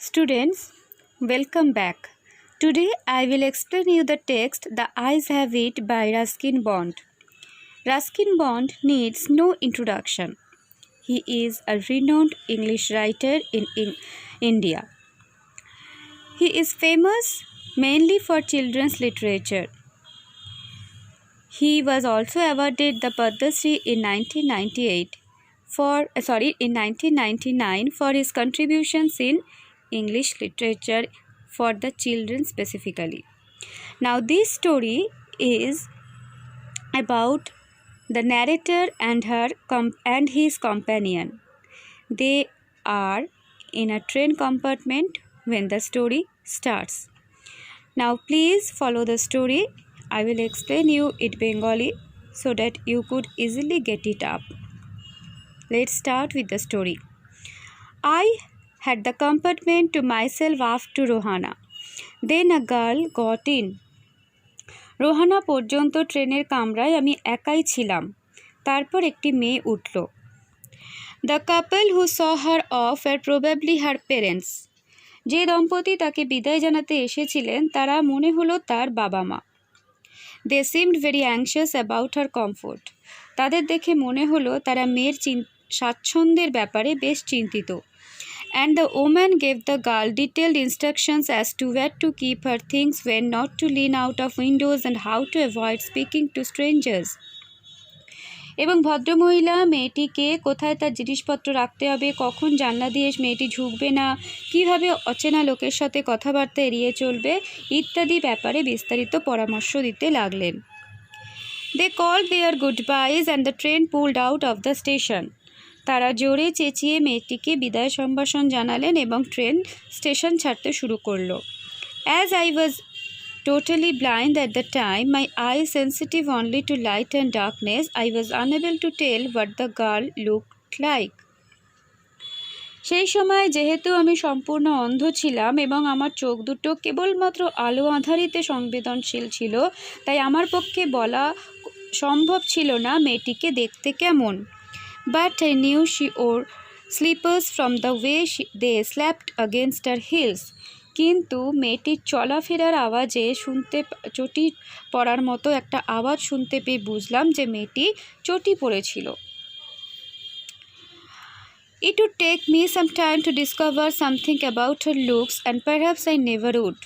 Students, welcome back. Today I will explain you the text The Eyes Have It by Ruskin Bond. Ruskin Bond needs no introduction. He is a renowned English writer in India. He is famous mainly for children's literature. He was also awarded the Padma Shri in 1999 for his contributions in English literature for the children specifically. Now this story is about the narrator and his companion. They are in a train compartment when the story starts. Now please follow the story. I will explain you it Bengali so that you could easily get it up. Let's start with the story. I had the compartment to myself after Rohana. Then a girl got in. Rohana পর্যন্ত ট্রেনের কামরায় আমি একাই ছিলাম। তারপর একটি মেয়ে উঠল। The couple who saw her off are probably her parents. যে দম্পতি তাকে বিদায় জানাতে এসেছিলেন তারা মনে হলো তার বাবা মা। They seemed very anxious about her comfort. তাদের দেখে মনে হলো তারা মেয়ের স্বাচ্ছন্দ্যের ব্যাপারে বেশ চিন্তিত। And the woman gave the girl detailed instructions as to where to keep her things, when not to lean out of windows, and how to avoid speaking to strangers. এবং ভদ্রমহিলা মেয়েটিকে কোথায় তার জিনিসপত্র রাখতে হবে, কখন জানলা দিয়ে মেয়েটি ঝুঁকবে না, কিভাবে অচেনা লোকের সাথে কথাবার্তা এড়িয়ে চলবে ইত্যাদি ব্যাপারে বিস্তারিত পরামর্শ দিতে লাগলেন। They called their goodbyes and the train pulled out of the station. তারা জোরে চেঁচিয়ে মেয়েটিকে বিদায় সম্ভাষণ জানালেন এবং ট্রেন স্টেশন ছাড়তে শুরু করলো। As I was totally blind at the time, my eyes sensitive only to light and darkness, I was unable to tell what the girl looked like. সেই সময় যেহেতু আমি সম্পূর্ণ অন্ধ ছিলাম এবং আমার চোখ দুটো কেবলমাত্র আলো আঁধারিতে সংবেদনশীল ছিল, তাই আমার পক্ষে বলা সম্ভব ছিল না মেয়েটিকে দেখতে কেমন। But I knew she wore slippers from the way they slapped against her heels. কিন্তু মেয়েটির চলাফেরার আওয়াজে চটি পড়ার মতো একটা আওয়াজ শুনতে পেয়ে বুঝলাম যে মেয়েটি চটি পড়েছিল। It would take me some time to discover something about her looks and perhaps I never would.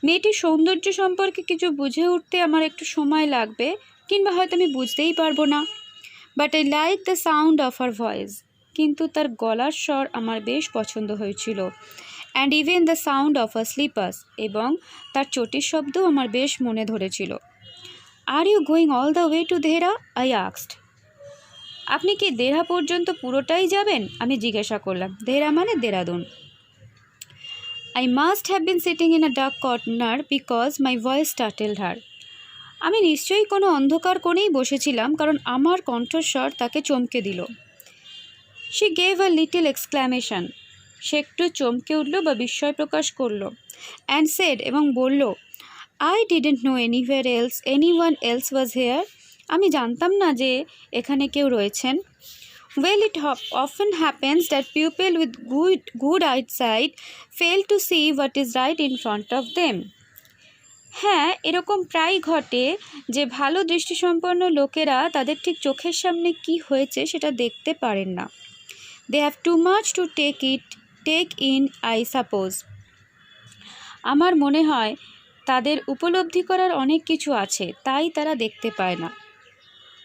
মেয়েটির সৌন্দর্য সম্পর্কে কিছু বুঝে উঠতে আমার একটু সময় লাগবে কিংবা হয়তো আমি বুঝতেই পারবো না। But I liked the sound of her voice. কিন্তু তার গলার স্বর আমার বেশ পছন্দ হয়েছিল। And even the sound of her slippers. এবং তার চটির শব্দও আমার বেশ মনে ধরেছিল। Are you going all the way to Dehra? I asked. আপনি কি দেহরা পর্যন্ত পুরোটাই যাবেন? আমি জিজ্ঞাসা করলাম। দেহরা মানে Dehradun. I must have been sitting in a dark corner because my voice startled her. আমি নিশ্চয়ই কোনো অন্ধকার কোণেই বসেছিলাম কারণ আমার কণ্ঠস্বর তাকে চমকে দিল। She gave a little exclamation. সে একটু চমকে উঠল বা বিস্ময় প্রকাশ করল। And said এবং বলল, I didn't know anyone else was here. আমি জানতাম না যে এখানে কেউ রয়েছেন। Well, it often happens that people with good eyesight fail to see what is right in front of them. হ্যাঁ, এরকম প্রায় ঘটে যে ভালো দৃষ্টিসম্পন্ন লোকেরা তাদের ঠিক চোখের সামনে কি হয়েছে সেটা দেখতে পারেন না। They have too much to take in, I suppose. আমার মনে হয় তাদের উপলব্ধি করার অনেক কিছু আছে, তাই তারা দেখতে পায় না।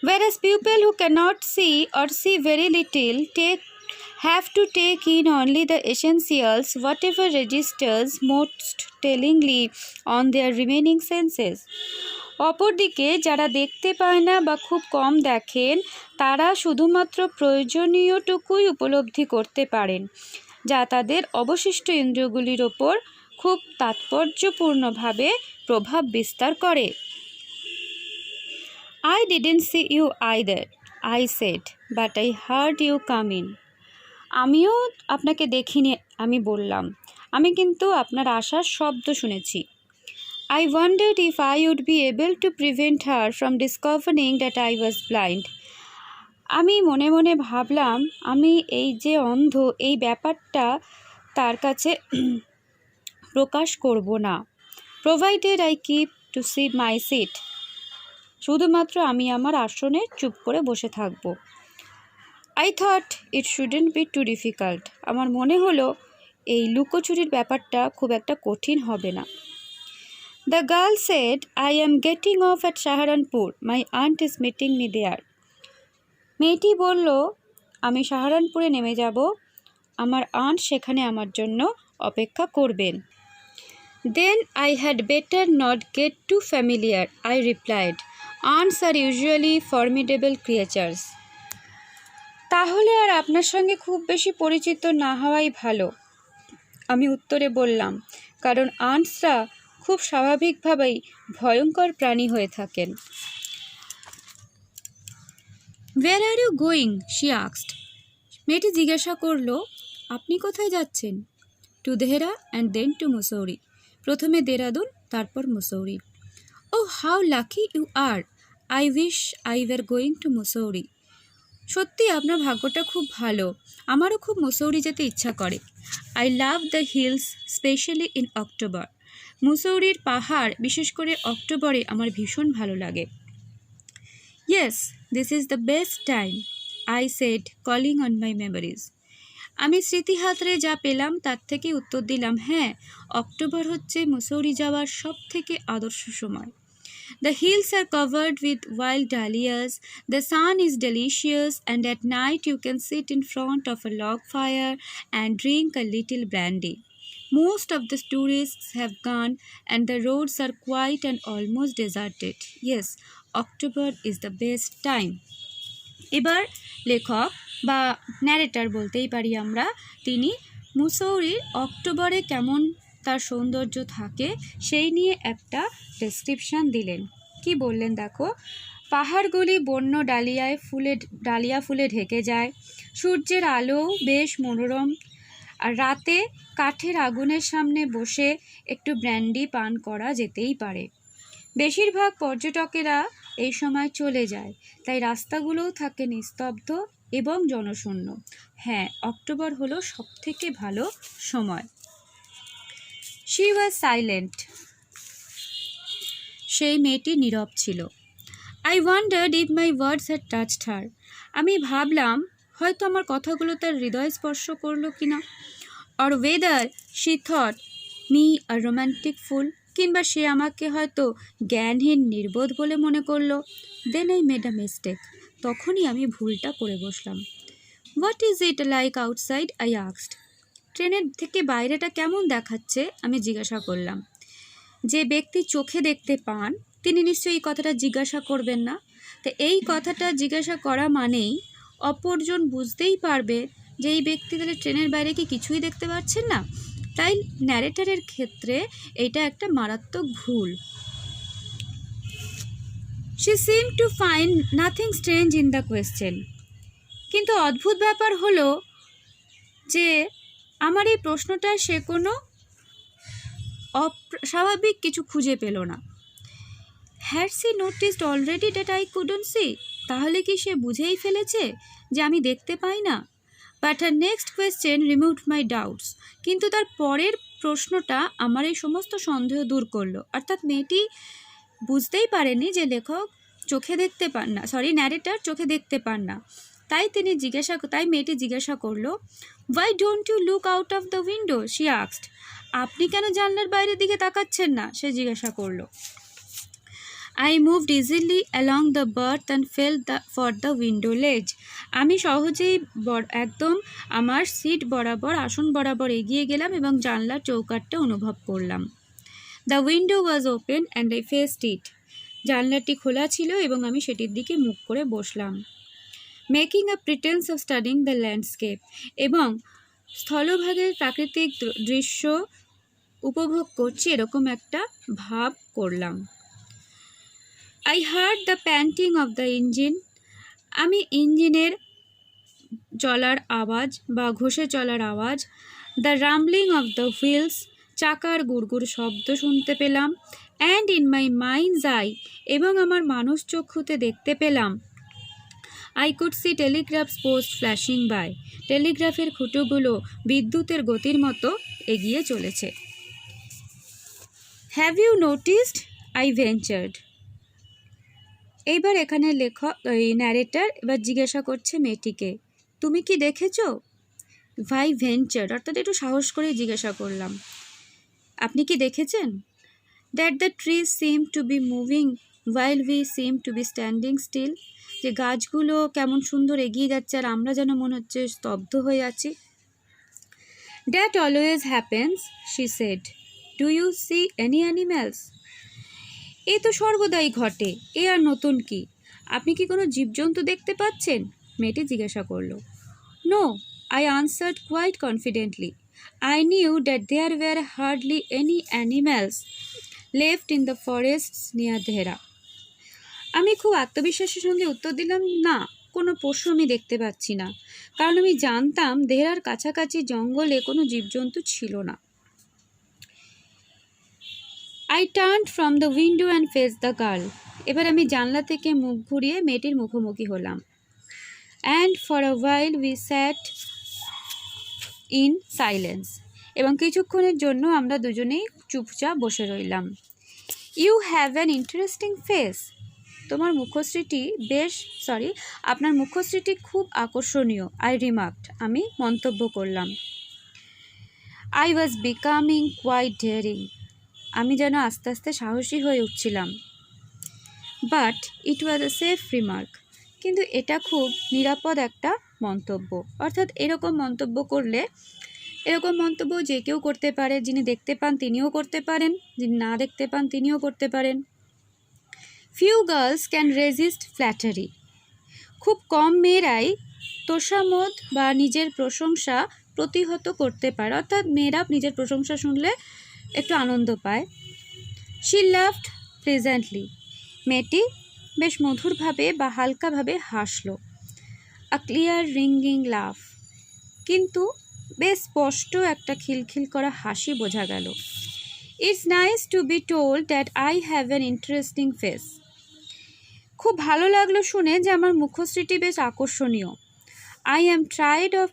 Whereas people who cannot see or see very little have to take in only the essentials, whatever registers most tellingly on their remaining senses. অপরদিকে যারা দেখতে পায় না বা খুব কম দেখেন তারা শুধুমাত্র প্রয়োজনীয়টুকুই উপলব্ধি করতে পারেন, যা তাদের অবশিষ্ট ইন্দ্রিয়গুলির ওপর খুব তাৎপর্যপূর্ণভাবে প্রভাব বিস্তার করে। I didn't see you either, I said, but I heard you come in. আমিও আপনাকে দেখিনি, আমি বললাম, আমি কিন্তু আপনার আসার শব্দ শুনেছি। I wondered if I would be able to prevent her from discovering that I was blind. আমি মনে মনে ভাবলাম আমি এই যে অন্ধ এই ব্যাপারটা তার কাছে প্রকাশ করব না, provided I keep to see my seat, শুধুমাত্র আমি আমার আসনে চুপ করে বসে থাকব। I thought it shouldn't be too difficult, আমার মনে হলো এই লুকোচুরির ব্যাপারটা খুব একটা কঠিন হবে না। The girl said, I am getting off at Saharanpur, my aunt is meeting me there. মেয়েটি বলল, আমি সাহারানপুরে নেমে যাব, আমার আন্ট সেখানে আমার জন্য অপেক্ষা করবেন। Then I had better not get too familiar, I replied, aunts are usually formidable creatures. তাহলে আর আপনার সঙ্গে খুব বেশি পরিচিত না হওয়াই ভালো, আমি উত্তরে বললাম, কারণ আন্টসরা খুব স্বাভাবিকভাবেই ভয়ঙ্কর প্রাণী হয়ে থাকেন। Where are you going, she asked. মেয়েটি জিজ্ঞাসা করল, আপনি কোথায় যাচ্ছেন? To Dehra and then to Mussoorie, প্রথমে দেরাদুন তারপর Mussoorie. Oh how lucky you are, I wish I were going to Mussoorie. সত্যি আপনার ভাগ্যটা খুব ভালো, আমারও খুব মুসৌরি যেতে ইচ্ছা করে। I love the hills specially in October, মুসৌরির পাহাড় বিশেষ করে অক্টোবরে আমার ভীষণ ভালো লাগে। Yes, this is the best time, I said calling on my memories. আমি স্মৃতিহাতরে যা পেলাম তার থেকে উত্তর দিলাম, হ্যাঁ, অক্টোবর হচ্ছে মুসৌরি যাওয়ার সব থেকে আদর্শ সময়। The hills are covered with wild dahlias, the sun is delicious, and at night you can sit in front of a log fire and drink a little brandy. Most of the tourists have gone and the roads are quiet and almost deserted. Yes, October is the best time. এবার লেখক বা narrator বলতেই পারি আমরা, তিনি মুসৌরির অক্টোবরে কেমন তার সৌন্দর্য থাকে সেই নিয়ে একটা ডেসক্রিপশান দিলেন। কি বললেন দেখো, পাহাড়গুলি বন্য ডালিয়া ফুলে ঢেকে যায়, সূর্যের আলোও বেশ মনোরম, আর রাতে কাঠের আগুনের সামনে বসে একটু ব্র্যান্ডি পান করা যেতেই পারে। বেশিরভাগ পর্যটকেরা এই সময় চলে যায়, তাই রাস্তাগুলোও থাকে নিস্তব্ধ এবং জনশূন্য। হ্যাঁ, অক্টোবর হলো সবথেকে ভালো সময়। She was silent. সেই মেয়েটি নীরব ছিল। I wondered if my words had touched her. আমি ভাবলাম হয়তো আমার কথাগুলো তার হৃদয় স্পর্শ করলো কিনা। Or whether she thought me a romantic fool, কিংবা সে আমাকে হয়তো জ্ঞানহীন নির্বোধ বলে মনে করলো। Then I made a mistake. তখনই আমি ভুলটা করে বসলাম। What is it like outside? I asked. ট্রেনের থেকে বাইরেটা কেমন দেখাচ্ছে, আমি জিজ্ঞাসা করলাম। যে ব্যক্তি চোখে দেখতে পান তিনি নিশ্চয়ই এই কথাটা জিজ্ঞাসা করবেন না। তো এই কথাটা জিজ্ঞাসা করা মানেই অপরজন বুঝতেই পারবে যে এই ব্যক্তি তাহলে ট্রেনের বাইরে কি কিছুই দেখতে পাচ্ছেন না। তাই ন্যারেটরের ক্ষেত্রে এটা একটা মারাত্মক ভুল। She seemed to find nothing strange in the question. কিন্তু অদ্ভুত ব্যাপার হলো যে আমার এই প্রশ্নটা সে কোনো অস্বাভাবিক কিছু খুঁজে পেল না। Had she noticed already that I couldn't see? তাহলে কি সে বুঝেই ফেলেছে যে আমি দেখতে পাই না? But her next question removed my doubts. কিন্তু তার পরের প্রশ্নটা আমার এই সমস্ত সন্দেহ দূর করলো। অর্থাৎ মেয়েটি বুঝতেই পারেনি যে লেখক চোখে দেখতে পান না, ন্যারেটর চোখে দেখতে পান না। তাই মেয়েটি জিজ্ঞাসা করলো, Why don't you look out of the window? She asked. আপনি কেন জানলার বাইরের দিকে তাকাচ্ছেন না? সে জিজ্ঞাসা করলো। I moved easily along the berth and felt for the window ledge. আমি সহজেই একদম আমার সিট বরাবর, আসন বরাবর এগিয়ে গেলাম এবং জানলার চৌকাঠটা অনুভব করলাম। The window was open and I faced it. জানলাটি খোলা ছিল এবং আমি সেটির দিকে মুখ করে বসলাম। Making a pretense of studying the landscape. এবং স্থলভাগের প্রাকৃতিক দৃশ্য উপভোগ করছি এরকম একটা ভাব করলাম। I heard the panting of the engine. আমি ইঞ্জিনের চলার আওয়াজ বা ঘষে চলার আওয়াজ, the rumbling of the wheels, চাকার গুড়গুড় শব্দ শুনতে পেলাম, and in my mind's eye, এবং আমার মানস চক্ষুতে দেখতে পেলাম, I could see telegraphs posts flashing by. টেলিগ্রাফের খুঁটোগুলো বিদ্যুতের গতির মতো এগিয়ে চলেছে। Have you noticed? I ventured. এইবার এখানে ন্যারেটার এবার জিজ্ঞাসা করছে মেয়েটিকে, তুমি কি দেখেছো? ভাই ভেঞ্চার্ড অর্থাৎ একটু সাহস করে জিজ্ঞাসা করলাম, আপনি কি দেখেছেন? That the trees seem to be moving while we seem to be standing still, যে গাছগুলো কেমন সুন্দর এগিয়ে যাচ্ছে আর আমরা যেন মনে হচ্ছে স্তব্ধ হয়ে আছি। That always happens, she said, do you see any animals? এ তো সর্বদাই ঘটে, এ আর নতুন কি? আপনি কি কোনো জীবজন্তু দেখতে পাচ্ছেন? মেয়েটি জিজ্ঞাসা করলো। No, I answered quite confidently, I knew that there were hardly any animals left in the forests near Dehra. আমি খুব আত্মবিশ্বাসের সঙ্গে উত্তর দিলাম, না, কোনো পশু আমি দেখতে পাচ্ছি না, কারণ আমি জানতাম দেহরার কাছাকাছি জঙ্গলে কোনো জীবজন্তু ছিল না। I turned from the window and face the girl. এবার আমি জানলা থেকে মুখ ঘুরিয়ে মেয়েটির মুখোমুখি হলাম। And for a while we sat in silence. এবং কিছুক্ষণের জন্য আমরা দুজনেই চুপচাপ বসে রইলাম। You have an interesting face. তোমার মুখশ্রীটি আপনার মুখশ্রীটি খুব আকর্ষণীয়, আই রিমার্কড। আমি মন্তব্য করলাম। I was becoming quite daring. আমি যেন আস্তে আস্তে সাহসী হয়ে উঠছিলাম। But it was a safe remark. কিন্তু এটা খুব নিরাপদ একটা মন্তব্য, অর্থাৎ এরকম মন্তব্য যে কেউ করতে পারে, যিনি দেখতে পান তিনিও করতে পারেন, যিনি না দেখতে পান তিনিও করতে পারেন। Few girls can resist flattery. খুব কম মেয়েরাই তোষামোদ বা নিজের প্রশংসা প্রতিহত করতে পারে, অর্থাৎ মেয়েরা নিজের প্রশংসা শুনলে একটু আনন্দ পায়। She laughed pleasantly. মেয়েটি বেশ মধুরভাবে বা হালকাভাবে হাসল। আ ক্লিয়ার রিঙ্গিং লাফ। কিন্তু বেশ স্পষ্ট একটা খিলখিল করা হাসি বোঝা গেল। It's nice to be told that I have an interesting face. খুব ভালো লাগলো শুনে যে আমার মুখশ্রীটি বেশ আকর্ষণীয়। I am tired of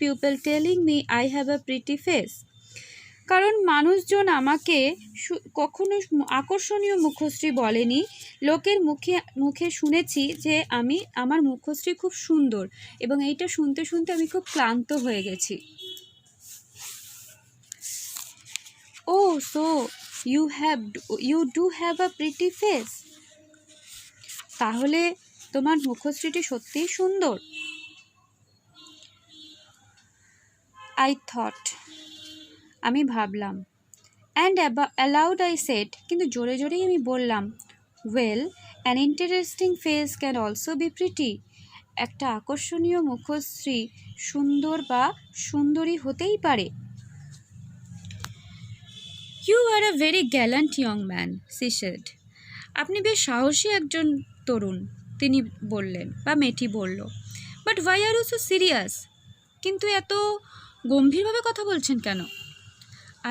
people telling me I have a pretty face. কারণ মানুষজন আমাকে কখনো আকর্ষণীয় মুখশ্রী বলেনি। লোকের মুখে শুনেছি যে আমার মুখশ্রী খুব সুন্দর, এবং এইটা শুনতে শুনতে আমি খুব ক্লান্ত হয়ে গেছি। Oh, so you do have a pretty face. তাহলে তোমার মুখশ্রীটি সত্যিই সুন্দর। I thought, আমি ভাবলাম। And aloud I said, কিন্তু জোরে জোরেই আমি বললাম, well, an interesting face can also be pretty. একটা আকর্ষণীয় মুখশ্রী সুন্দর বা সুন্দরী হতেই পারে। You are a very gallant young man, she said. আপনি বেশ সাহসী একজন তরুণ, তিনি বললেন বা মেয়েটি বলল। But why are you so serious? কিন্তু এত গম্ভীরভাবে কথা বলছেন কেন?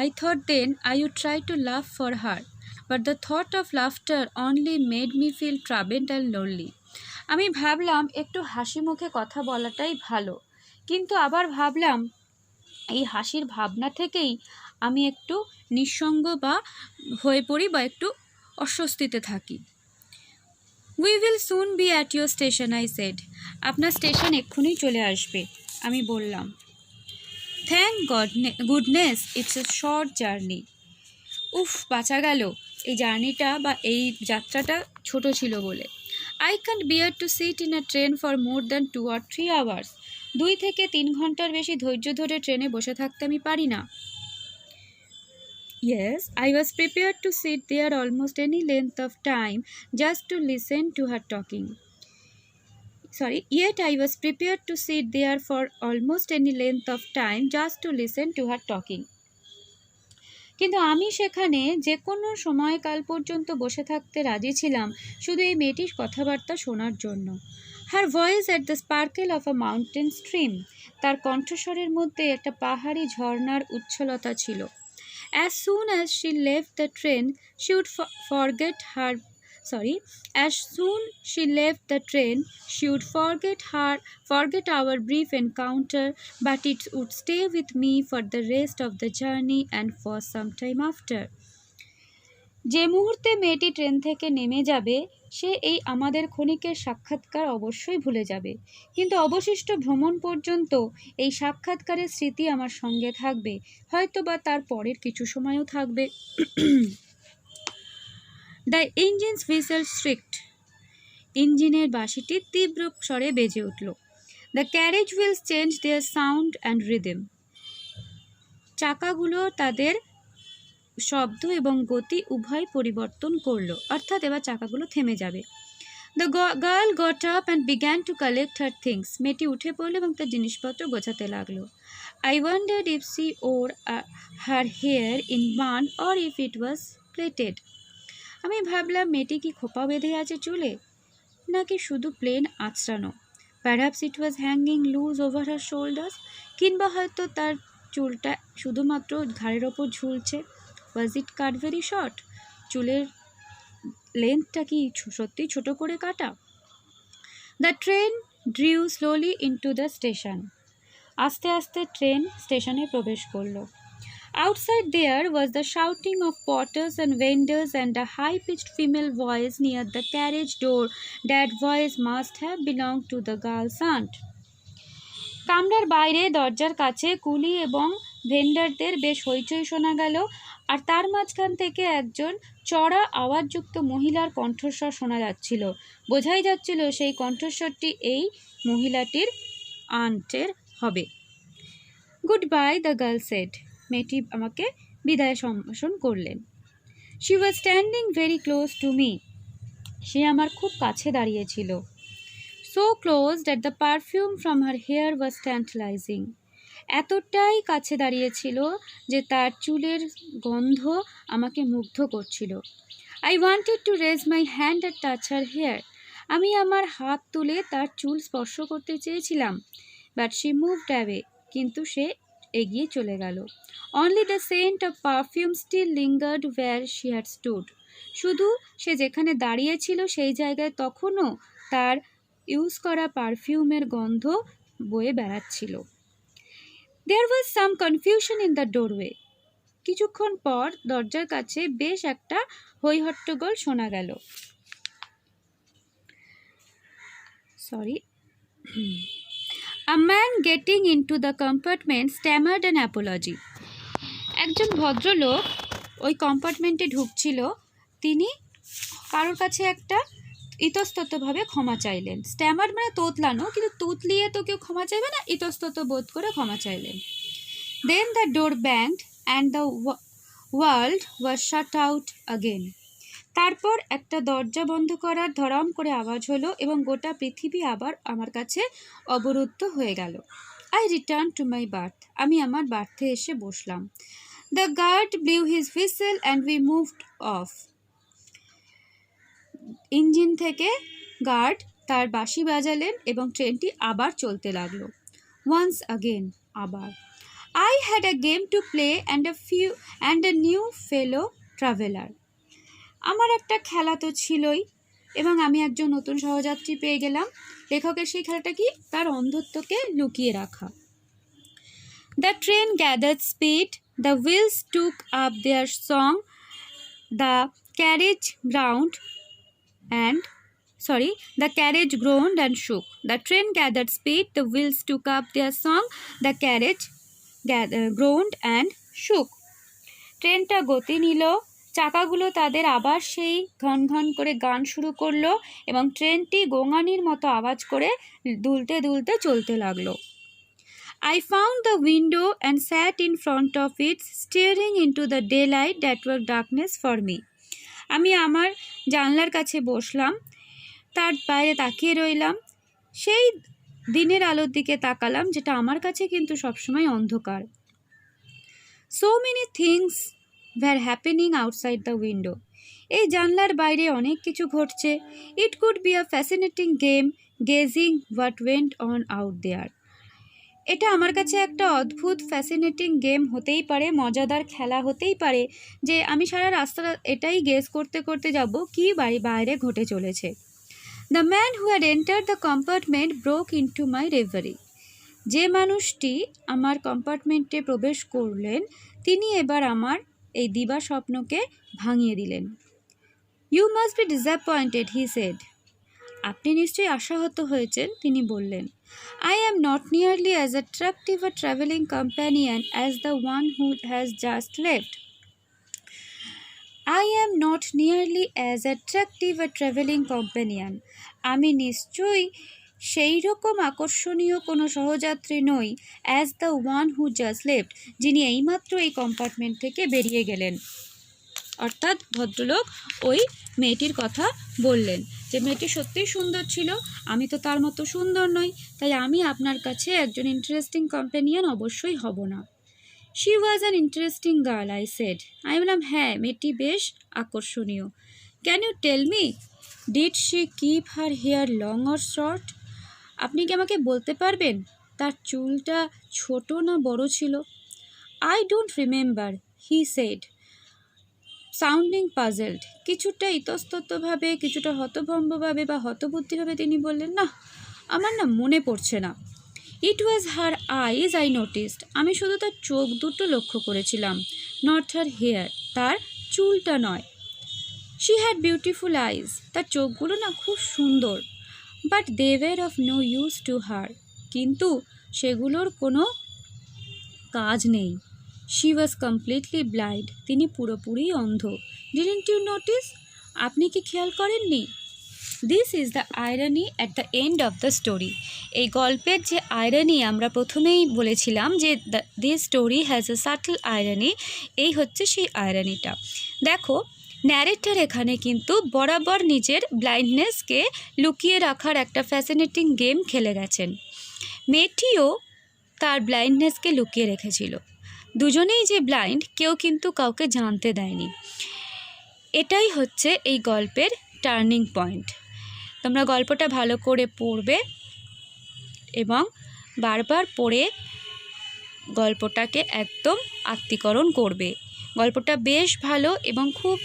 I thought then I would try to laugh for her, but the thought of laughter only made me feel troubled and lonely. আমি ভাবলাম একটু হাসি মুখে কথা বলাটাই ভালো, কিন্তু আবার ভাবলাম এই হাসির ভাবনা থেকেই আমি একটু নিঃসঙ্গ হয়ে পড়ি বা একটু অস্বস্তিতে থাকি। We will soon be at your station, I said. আপনার স্টেশন এক্ষুনি চলে আসবে, আমি বললাম। Thank goodness it's a short journey. উফ, বাঁচা গেল এই জার্নিটা বা এই যাত্রাটা ছোট ছিল বলে। I can't bear to sit in a train for more than 2 or 3 hours. 2 থেকে 3 ঘন্টার বেশি ধৈর্য ধরে ট্রেনে বসে থাকতে আমি পারি না। Yes, I was prepared to sit there almost any length of time just to listen to her talking. Yet I was prepared to sit there for almost any length of time just to listen to her talking. কিন্তু আমি সেখানে যে কোনো সময়কাল পর্যন্ত বসে থাকতে রাজি ছিলাম শুধু এই মেয়েটির কথাবার্তা শোনার জন্য। Her voice had the sparkle of a mountain stream. তার কণ্ঠস্বরের মধ্যে একটা পাহাড়ি ঝর্ণার উচ্ছলতা ছিল। As soon as she left the train, she would forget her Sorry, as soon she left the train, she would forget our brief encounter, but it would stay with me for the rest of the journey and for some time after. যে মুহূর্তে মেয়েটি train থেকে নেমে যাবে সে এই আমাদের ক্ষণিকের সাক্ষাৎকার অবশ্যই ভুলে যাবে, কিন্তু অবশিষ্ট ভ্রমণ পর্যন্ত এই সাক্ষাৎকারের স্মৃতি আমার সঙ্গে থাকবে, হয়তো বা তার পরের কিছু সময়ও থাকবে। দ্য ইঞ্জিনস হুইসেল স্ট্রিক্ট, ইঞ্জিনের বাঁশিটি তীব্র স্বরে বেজে উঠল। The carriage wheels change their sound and rhythm, চাকাগুলো তাদের শব্দ এবং গতি উভয় পরিবর্তন করলো, অর্থাৎ এবার চাকাগুলো থেমে যাবে। The girl got up and began to collect her things, মেয়েটি উঠে পড়লো এবং তার জিনিসপত্র গোছাতে লাগলো। I wondered if she wore her hair in bun or if it was plaited, আমি ভাবলাম মেয়েটি কি খোপা বেঁধে আছে চুলে, নাকি শুধু প্লেন আঁচড়ানো। প্যারহ্যাপস ইট ওয়াজ হ্যাঙ্গিং লুজ ওভার হার শোল্ডার্স, কিংবা হয়তো তার চুলটা শুধুমাত্র ঘাড়ের ওপর ঝুলছে। ওয়াজ ইট কাট ভেরি শর্ট, চুলের লেন্থটা কি সত্যি ছোট করে কাটা। The train drew slowly into the station, আস্তে আস্তে ট্রেন স্টেশনে প্রবেশ করলো। Outside there was the shouting of porters and vendors and a high-pitched female voice near the carriage door. That voice must have belonged to the girl's aunt. কামরার বাইরে দরজার কাছে কুলি এবং ভেন্ডারদের বেশ হইচই শোনা গেল, আর তার মাঝখান থেকে একজন চড়া আওয়াজযুক্ত মহিলার কণ্ঠস্বর শোনা যাচ্ছিল। বোঝাই যাচ্ছিল সেই কণ্ঠস্বরটি এই মহিলাটির আন্টের হবে। Good bye, the girl said, মেয়েটি আমাকে বিদায় সম্ভাষণ করলেন। She was standing very close to me, সে আমার খুব কাছে দাঁড়িয়েছিল। So close that the perfume from her hair was tantalising, এতটাই কাছে দাঁড়িয়েছিল যে তার চুলের গন্ধ আমাকে মুগ্ধ করছিল। I wanted to raise my hand and touch her hair, আমি আমার হাত তুলে তার চুল স্পর্শ করতে চেয়েছিলাম। বাট শি মুভড অ্যাওয়ে, কিন্তু সে এগিয়ে চলে গেল। Only the scent of perfume still lingered where she had stood, শুধু সে যেখানে দাঁড়িয়েছিল সেই জায়গায় তখনও তার ইউজ করা পারফিউমের গন্ধ বয়ে বেড়াচ্ছিল। দেয়ার ওয়াজ সাম কনফিউশন ইন দ্য ডোরওয়ে, কিছুক্ষণ পর দরজার কাছে বেশ একটা হইহট্টগোল শোনা গেল। A man getting into the compartment stammered an apology. একজন ভদ্রলোক ওই কম্পার্টমেন্টে ঢুকছিল, তিনি কারোর কাছে একটা ইতস্ততভাবে ক্ষমা চাইলেন। স্ট্যামার মানে তোতলানো, কিন্তু তুতলিয়ে তো কেউ ক্ষমা চাইবে না, ইতস্তত বোধ করে ক্ষমা চাইলেন। Then the door banged and the world was shut out again, তারপর একটা দরজা বন্ধ করার ধরাম করে আওয়াজ হলো এবং গোটা পৃথিবী আবার আমার কাছে অবরুদ্ধ হয়ে গেল। I return to my berth, আমি আমার বার্থে এসে বসলাম। The guard blew his whistle and we moved off, engine থেকে গার্ড তার বাঁশি বাজালেন এবং ট্রেনটি আবার চলতে লাগলো। ওয়ান্স আগেন, আবার। I had a game to play and a new fellow traveller, আমার একটা খেলা তো ছিলই এবং আমি একজন নতুন সহযাত্রী পেয়ে গেলাম। লেখকের সেই খেলাটা কি, তার অন্ধত্বকে লুকিয়ে রাখা। The train gathered speed, the wheels took up their song, the carriage groaned and shook. The train gathered speed, the wheels took up their song, the carriage groaned and shook. ট্রেনটা গতি নিল, চাকাগুলো তাদের আবার সেই ঘন ঘন করে গান শুরু করলো এবং ট্রেনটি গোঙানির মতো আওয়াজ করে দুলতে দুলতে চলতে লাগলো। I found the window and sat in front of it, staring into the daylight that was darkness for me. আমি আমার জানলার কাছে বসলাম, তার বাইরে তাকিয়ে রইলাম, সেই দিনের আলোর দিকে তাকালাম যেটা আমার কাছে কিন্তু সবসময় অন্ধকার। So many things were happening outside the window. এই জানলার বাইরে অনেক কিছু ঘটছে। It could be a fascinating game, gazing what went on out there. এটা আমার কাছে একটা অদ্ভুত ফ্যাসিনেটিং গেম হতেই পারে, মজাদার খেলা হতেই পারে, যে আমি সারা রাস্তা এটাই গেস করতে করতে যাব কি বাইরে ঘটে চলেছে। The man who had entered the compartment broke into my reverie. যে মানুষটি আমার কম্পার্টমেন্টে প্রবেশ করলেন তিনি এবার আমার এই দিবা স্বপ্নকে ভাঙিয়ে দিলেন। You must be disappointed, he said. আপনি নিশ্চয়ই আশাহত হয়েছেন, তিনি বললেন। I am not nearly as attractive a traveling companion as the one who has just left. I am not nearly as attractive a traveling companion. আমি নিশ্চয়ই সেই রকম আকর্ষণীয় কোনো সহযাত্রী নই as the one who just left, যিনি এইমাত্র এই কম্পার্টমেন্ট থেকে বেরিয়ে গেলেন। অর্থাৎ ভদ্রলোক ওই মেয়েটির কথা বললেন যে মেয়েটি সত্যিই সুন্দর ছিল, আমি তো তার মতো সুন্দর নই, তাই আমি আপনার কাছে একজন ইন্টারেস্টিং কম্প্যানিয়ন অবশ্যই হব না। She was an interesting girl, I said. আমি বললাম, হ্যাঁ, মেয়েটি বেশ আকর্ষণীয়। Can you tell me, did she keep her hair long or short? আপনি কি আমাকে বলতে পারবেন তার চুলটা ছোট না বড় ছিল? I don't remember, he said, sounding puzzled. কিছুটা ইতস্ততভাবে, কিছুটা হতভম্বভাবে বা হতবুদ্ধিভাবে তিনি বললেন, না, আমার না মনে পড়ছে না। ইট ওয়াজ হার আইজ আই নোটিসড। আমি শুধু তার চোখ দুটো লক্ষ্য করেছিলাম, নট হার হেয়ার, তার চুলটা নয়। শি হ্যাড বিউটিফুল আইজ, তার চোখগুলো না খুব সুন্দর। But they were of no use to her, কিন্তু সেগুলোর কোনো কাজ নেই। শি ওয়াজ কমপ্লিটলি ব্লাইন্ড, তিনি পুরোপুরি অন্ধ। ডিডন্ট ইউ নোটিস, আপনি কি খেয়াল করেননি? This is the irony at the end of the story. এই গল্পের যে আয়রনি আমরা প্রথমেই বলেছিলাম যে this story has a subtle irony, এই হচ্ছে সেই আয়রনিটা। দেখো, ন্যারেটর এখানে কিন্তু বরাবর নিজের ব্লাইন্ডনেসকে লুকিয়ে রাখার একটা ফ্যাসিনেটিং গেম খেলে গেছেন। মেয়েটিও তার ব্লাইন্ডনেসকে লুকিয়ে রেখেছিল। দুজনেই যে ব্লাইন্ড, কেউ কিন্তু কাউকে জানতে দেয়নি। এটাই হচ্ছে এই গল্পের টার্নিং পয়েন্ট। তোমরা গল্পটা ভালো করে পড়বে এবং বারবার পড়ে গল্পটাকে একদম আত্মীকরণ করবে। গল্পটা বেশ ভালো এবং খুব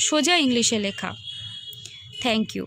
সোজা ইংলিশে লেখা। Thank you.